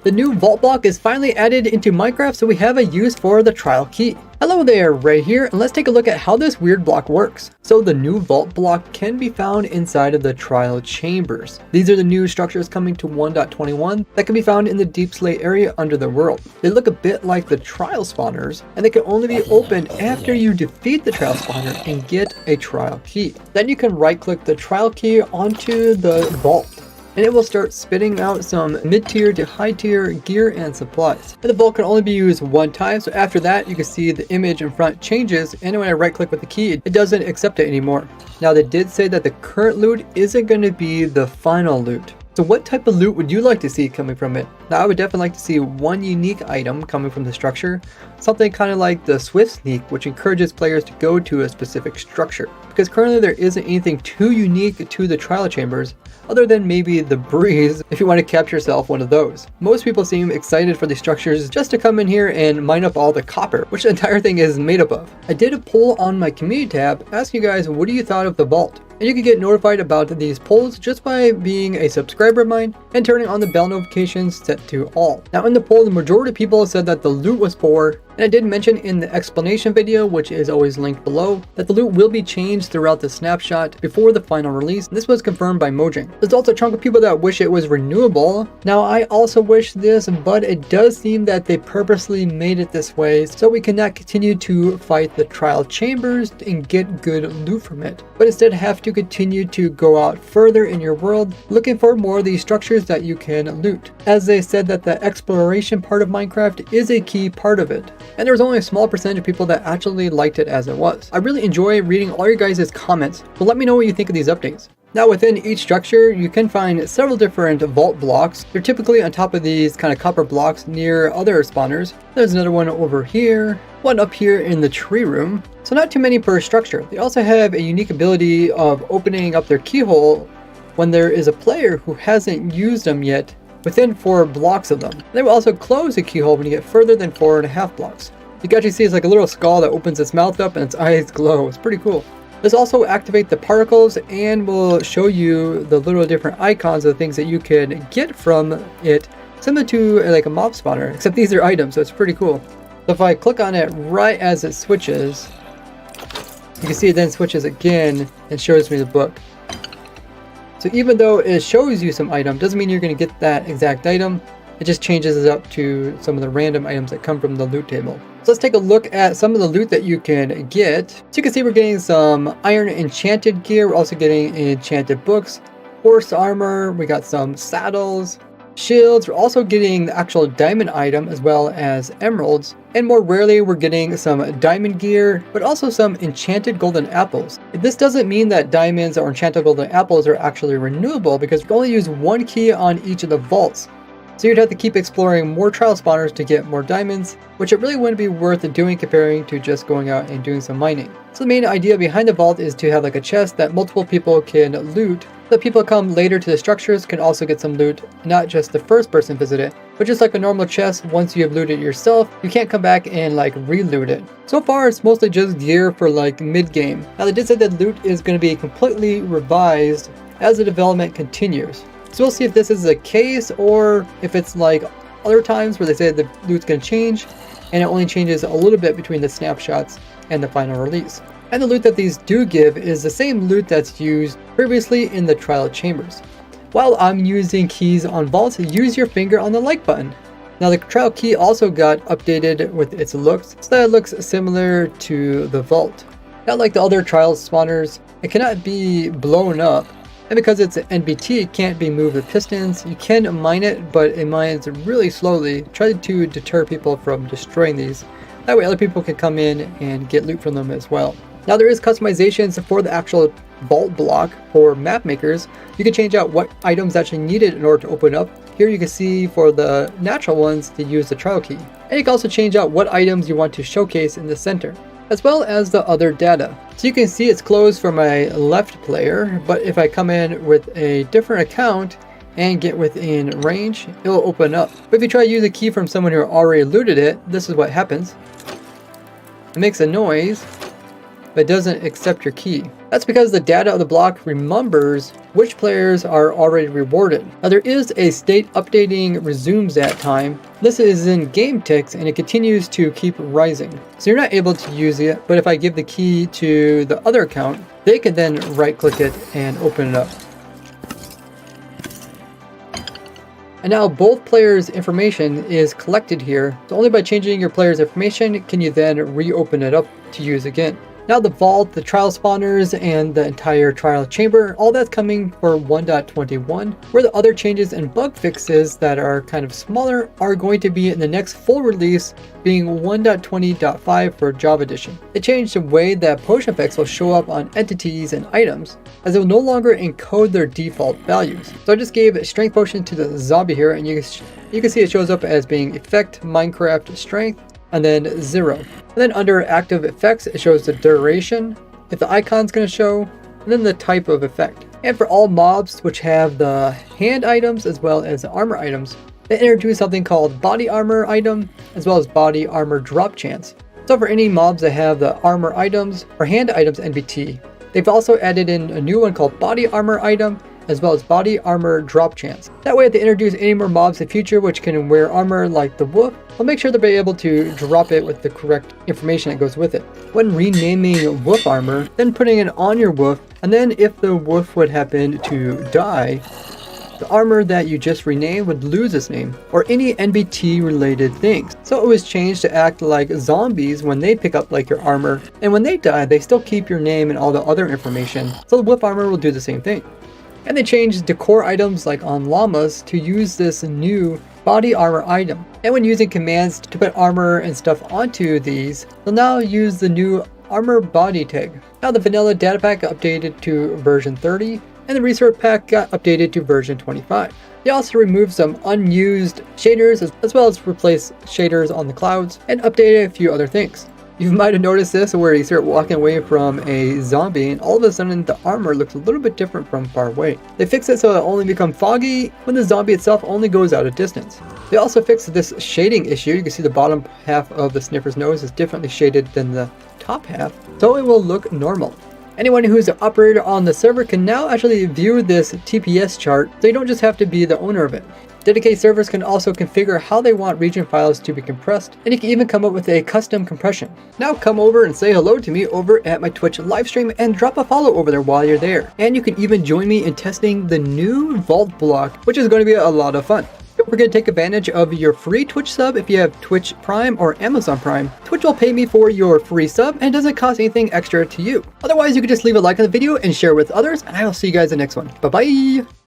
The new vault block is finally added into Minecraft, so we have a use for the trial key. Hello there, Ray here, and let's take a look at how this weird block works. So the new vault block can be found inside of the trial chambers. These are the new structures coming to 1.21 that can be found in the deep slate area under the world. They look a bit like the trial spawners, and they can only be opened after you defeat the trial spawner and get a trial key. Then you can right click the trial key onto the vault, and it will start spitting out some mid-tier to high-tier gear and supplies. And the vault can only be used one time, so after that you can see the image in front changes, and when I right click with the key it doesn't accept it anymore. Now they did say that the current loot isn't going to be the final loot. So what type of loot would you like to see coming from it? Now I would definitely like to see one unique item coming from the structure, something kind of like the Swift Sneak, which encourages players to go to a specific structure. Because currently there isn't anything too unique to the trial chambers, other than maybe the breeze if you want to capture yourself one of those. Most people seem excited for these structures just to come in here and mine up all the copper, which the entire thing is made up of. I did a poll on my community tab asking you guys what do you thought of the vault. And you can get notified about these polls just by being a subscriber of mine and turning on the bell notifications set to all. Now in the poll, the majority of people said that the loot was poor, and I did mention in the explanation video, which is always linked below, that the loot will be changed throughout the snapshot before the final release. This was confirmed by Mojang. There's also a chunk of people that wish it was renewable. Now I also wish this, but it does seem that they purposely made it this way so we cannot continue to fight the trial chambers and get good loot from it, but instead have to continue to go out further in your world looking for more of these structures that you can loot, as they said that the exploration part of Minecraft is a key part of it. And there was only a small percentage of people that actually liked it as it was. I really enjoy reading all your guys' comments, so let me know what you think of these updates. Now within each structure, you can find several different vault blocks. They're typically on top of these kind of copper blocks near other spawners. There's another one over here, one up here in the tree room. So not too many per structure. They also have a unique ability of opening up their keyhole when there is a player who hasn't used them yet within 4 blocks of them. They will also close the keyhole when you get further than 4.5 blocks. You can actually see it's like a little skull that opens its mouth up and its eyes glow. It's pretty cool. This also activates the particles and will show you the little different icons of the things that you can get from it, similar to like a mob spawner, except these are items, so it's pretty cool. So if I click on it right as it switches, you can see it then switches again and shows me the book. So even though it shows you some item, doesn't mean you're going to get that exact item. It just changes it up to some of the random items that come from the loot table. So let's take a look at some of the loot that you can get. So you can see we're getting some iron enchanted gear. We're also getting enchanted books, horse armor. We got some saddles, shields. We're also getting the actual diamond item as well as emeralds. And more rarely, we're getting some diamond gear, but also some enchanted golden apples. This doesn't mean that diamonds or enchanted golden apples are actually renewable, because we can only use one key on each of the vaults. So you'd have to keep exploring more trial spawners to get more diamonds, which it really wouldn't be worth doing comparing to just going out and doing some mining. So the main idea behind the vault is to have like a chest that multiple people can loot. The people come later to the structures can also get some loot, not just the first person visit it, but just like a normal chest, once you have looted it yourself, you can't come back and like re-loot it. So far it's mostly just gear for like mid-game. Now they did say that loot is going to be completely revised as the development continues. So we'll see if this is the case, or if it's like other times where they say the loot's going to change and it only changes a little bit between the snapshots and the final release. And the loot that these do give is the same loot that's used previously in the trial chambers. While I'm using keys on vaults, use your finger on the like button. Now the trial key also got updated with its looks, so that it looks similar to the vault. Not like the other trial spawners, it cannot be blown up. And because it's an NBT, it can't be moved with pistons. You can mine it, but it mines really slowly. Try to deter people from destroying these. That way other people can come in and get loot from them as well. Now there is customizations for the actual vault block for map makers. You can change out what items actually needed in order to open up. Here you can see for the natural ones to use the trial key. And you can also change out what items you want to showcase in the center, as well as the other data. So you can see it's closed for my left player, but if I come in with a different account and get within range, it will open up. But if you try to use a key from someone who already looted it, this is what happens. It makes a noise, but it doesn't accept your key. That's because the data of the block remembers which players are already rewarded. Now there is a state updating resumes at time. This is in game ticks and it continues to keep rising. So you're not able to use it, but if I give the key to the other account, they can then right click it and open it up. And now both players' information is collected here. So only by changing your player's information can you then reopen it up to use again. Now the vault, the trial spawners, and the entire trial chamber, all that's coming for 1.21, where the other changes and bug fixes that are kind of smaller are going to be in the next full release, being 1.20.5 for Java Edition. It changed the way that potion effects will show up on entities and items, as it will no longer encode their default values. So I just gave a strength potion to the zombie here, and you can see it shows up as being effect, Minecraft, strength, and then 0. And then under active effects, it shows the duration, if the icon's going to show, and then the type of effect. And for all mobs which have the hand items as well as the armor items, they introduce something called body armor item as well as body armor drop chance. So for any mobs that have the armor items or hand items NBT, they've also added in a new one called body armor item as well as body armor drop chance. That way if they introduce any more mobs in the future which can wear armor like the wolf, we'll make sure they'll be able to drop it with the correct information that goes with it. When renaming wolf armor, then putting it on your wolf, and then if the wolf would happen to die, the armor that you just renamed would lose its name, or any NBT related things. So it was changed to act like zombies when they pick up like your armor, and when they die, they still keep your name and all the other information. So the wolf armor will do the same thing. And they changed decor items like on llamas to use this new body armor item. And when using commands to put armor and stuff onto these, they'll now use the new armor body tag. Now the vanilla data pack got updated to version 30, and the resource pack got updated to version 25. They also removed some unused shaders as well as replaced shaders on the clouds and updated a few other things. You might have noticed this where you start walking away from a zombie and all of a sudden the armor looks a little bit different from far away. They fixed it so it only becomes foggy when the zombie itself only goes out a distance. They also fixed this shading issue. You can see the bottom half of the sniffer's nose is differently shaded than the top half, so it will look normal. Anyone who's an operator on the server can now actually view this TPS chart, so you don't just have to be the owner of it. Dedicated servers can also configure how they want region files to be compressed, and you can even come up with a custom compression. Now come over and say hello to me over at my Twitch livestream and drop a follow over there while you're there. And you can even join me in testing the new vault block, which is going to be a lot of fun. Don't forget to take advantage of your free Twitch sub if you have Twitch Prime or Amazon Prime. Twitch will pay me for your free sub and doesn't cost anything extra to you. Otherwise, you can just leave a like on the video and share with others, and I will see you guys in the next one. Bye bye!